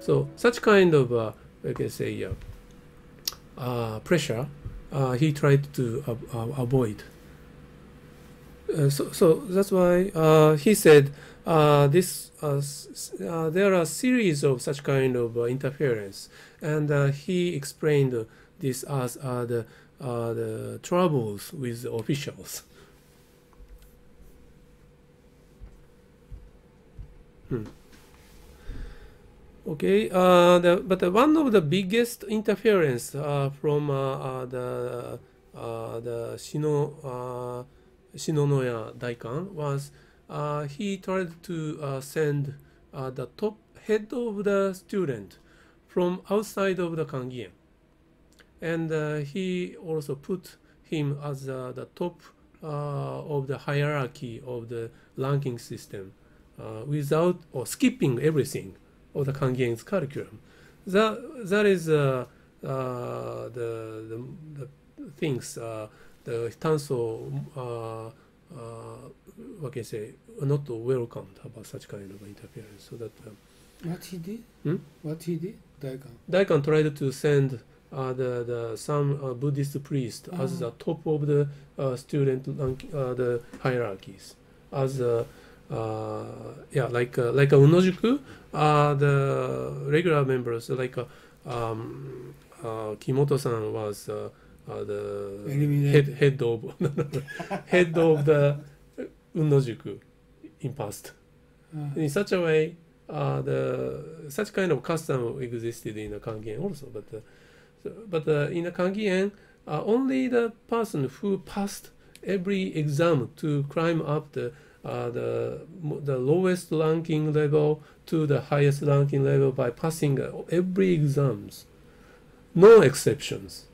So such kind of, I can say, pressure, he tried to avoid. So that's why he said there are a series of such kind of interference, and he explained this as the troubles with the officials. Okay, but one of the biggest interference from the Shinonoya Daikan was he tried to send the top head of the student from outside of the Kangien, and he also put him as the top of the hierarchy of the ranking system without or skipping everything of the Kangien's curriculum. That is the things the Tanso what can I say, not welcomed about such kind of interference. So that what he did? What he did? Daikan tried to send some Buddhist priest as the top of the student the hierarchies, as like a Unojuku, the regular members like Kimoto-san was the head of head of the Unojuku in past. In such a way, such kind of custom existed in the Kangien also, but in the Kangien, only the person who passed every exam to climb up the lowest ranking level to the highest ranking level by passing every exams, no exceptions.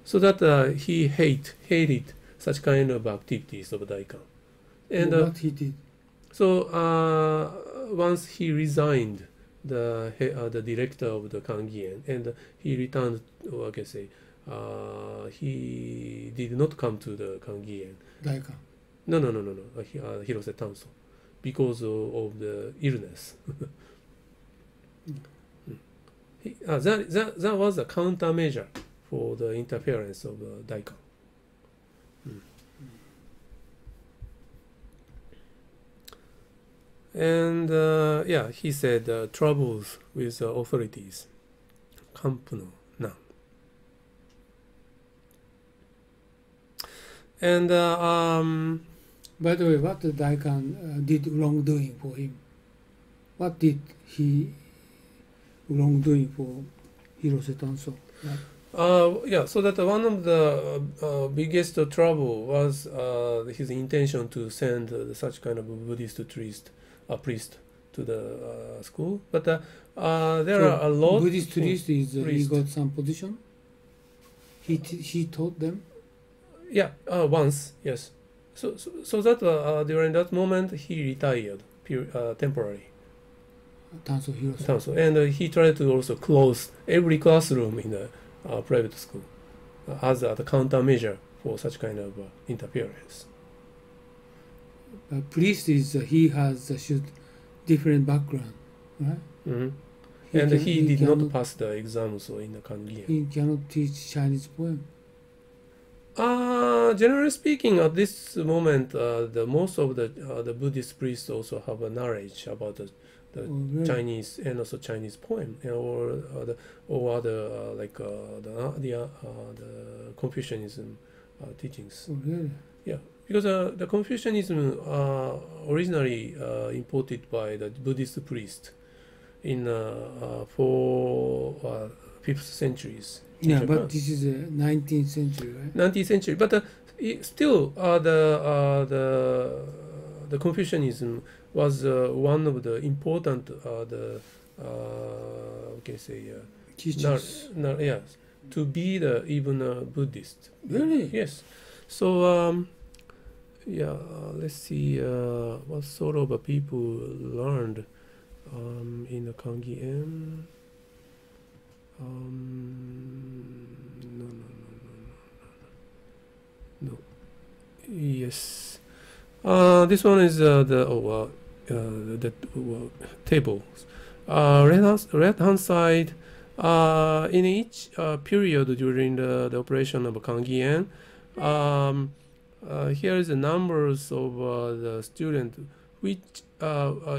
So that he hated such kind of activities of Daikan. And what he did? So once he resigned the director of the Kangien, and he returned, I can say, he did not come to the Kangien. Daikan? No. Hirose Tanso, because of the illness. That was a countermeasure for the interference of Daikan. And he said troubles with authorities. Kampuno nan. And by the way, what the Daikan did wrongdoing for him? What did he wrongdoing for Hirose Tanso? So that one of the biggest trouble was his intention to send such kind of Buddhist priest to the school. But there are a lot. Buddhist priest is he got some position. He taught them. Yeah, once, yes. So that during that moment he retired temporarily. Tanso Hirose. Tanso, and he tried to also close every classroom in the private school as the countermeasure for such kind of interference. Priest is he has a different background, right? And he did not pass the exam, so in the Kangien. He cannot teach Chinese poem. Generally speaking, at this moment, the most of the Buddhist priests also have a knowledge about the really? Chinese and also Chinese poem, or other like the Confucianism teachings. Oh, really? Yeah, because the Confucianism originally imported by the Buddhist priest in 5th centuries. Yeah, Japan. But this is 19th century, right? 19th century, but still the Confucianism was one of the important teachers. Yes, to be even a Buddhist. Really? Yes. So let's see what sort of people learned in the Kangien. No. Yes. This one is the tables. Red hand side, in each period during the operation of Kangien, here is the numbers of the student, which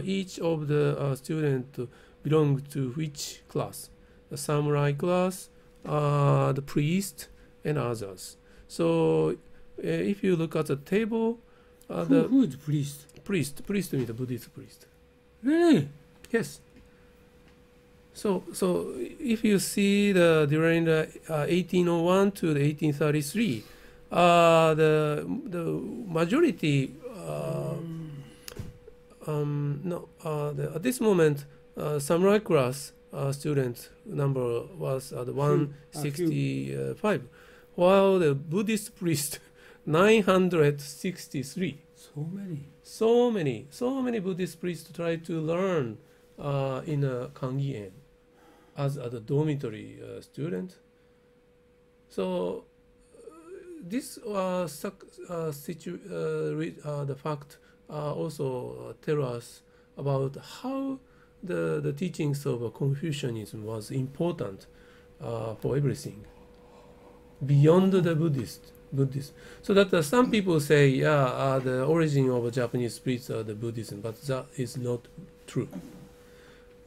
each of the student belong to which class: the samurai class, the priest, and others. So if you look at the table, who is priest? Priest means the Buddhist priest. Really? Yes. So if you see during the 1801 to the 1833, the majority at this moment samurai class student number was at 165, while the Buddhist priest 963. So many Buddhist priests try to learn in Kangien as a dormitory student. So this the fact also tell us about how the teachings of Confucianism was important for everything beyond the Buddhist. So that some people say, the origin of Japanese spirits are the Buddhism, but that is not true.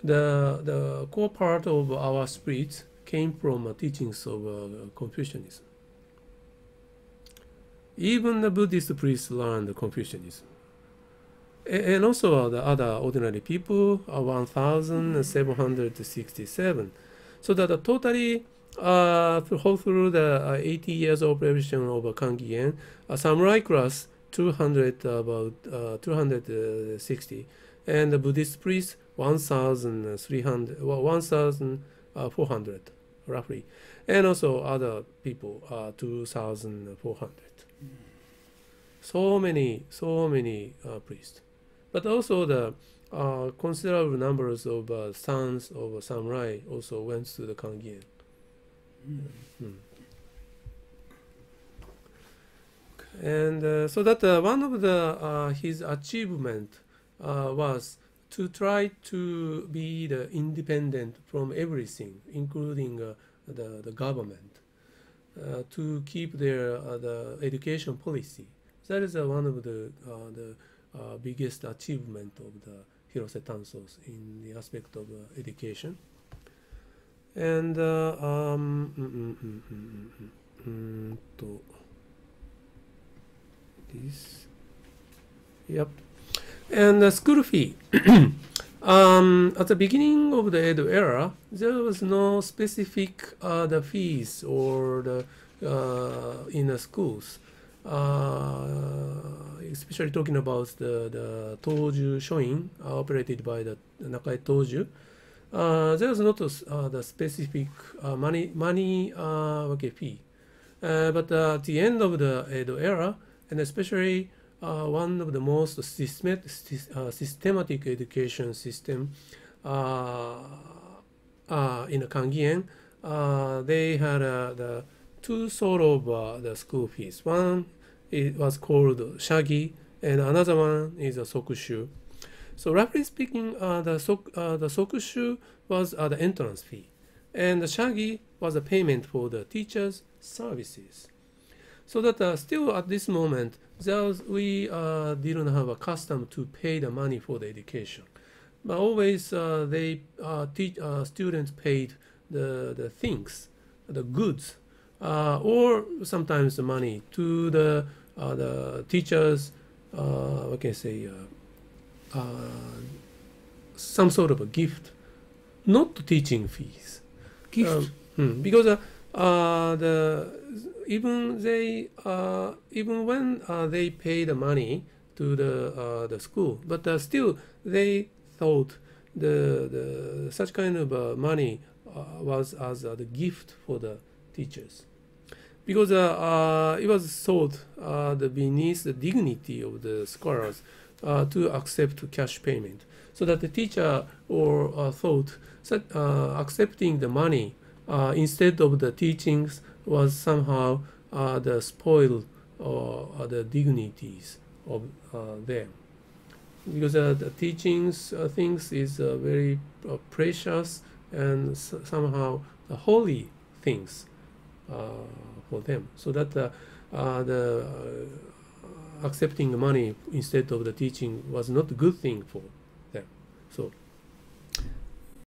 The core part of our spirits came from teachings of Confucianism. Even the Buddhist priests learned Confucianism. And also the other ordinary people are 1,767. So that totally through the 80 years of operation of Kangien, samurai class 260, and the Buddhist priest 1,400 roughly, and also other people 2,400. So many priests, but also the considerable numbers of sons of samurai also went to the Kangien. And so that one of his achievement was to try to be independent from everything, including the government, to keep their the education policy. That is one of the biggest achievement of the Hirose Tansos in the aspect of education. And this, yep. And the school fee. At the beginning of the Edo era, there was no specific the fees or the in the schools. Especially talking about the Toju Shoin operated by the Nakai Toju. There was not the specific money fee, but at the end of the Edo era, and especially one of the most systematic education system in the Kangien, they had the two sort of the school fees. One it was called shagi, and another one is a sokushu. So roughly speaking, the sokushu was the entrance fee, and the shagi was a payment for the teacher's services. So that still at this moment, we didn't have a custom to pay the money for the education, but always students paid the things, the goods, or sometimes the money to the teachers. What can I say? Some sort of a gift, not teaching fees. Gift. Because even when they pay the money to the school, but still they thought the such kind of money was as the gift for the teachers, because it was thought beneath the dignity of the scholars to accept cash payment, so that the teacher thought that accepting the money instead of the teachings was somehow the spoil the dignities of them. because the teachings things is very precious and somehow the holy things for them. So that the accepting money instead of the teaching was not a good thing for them. So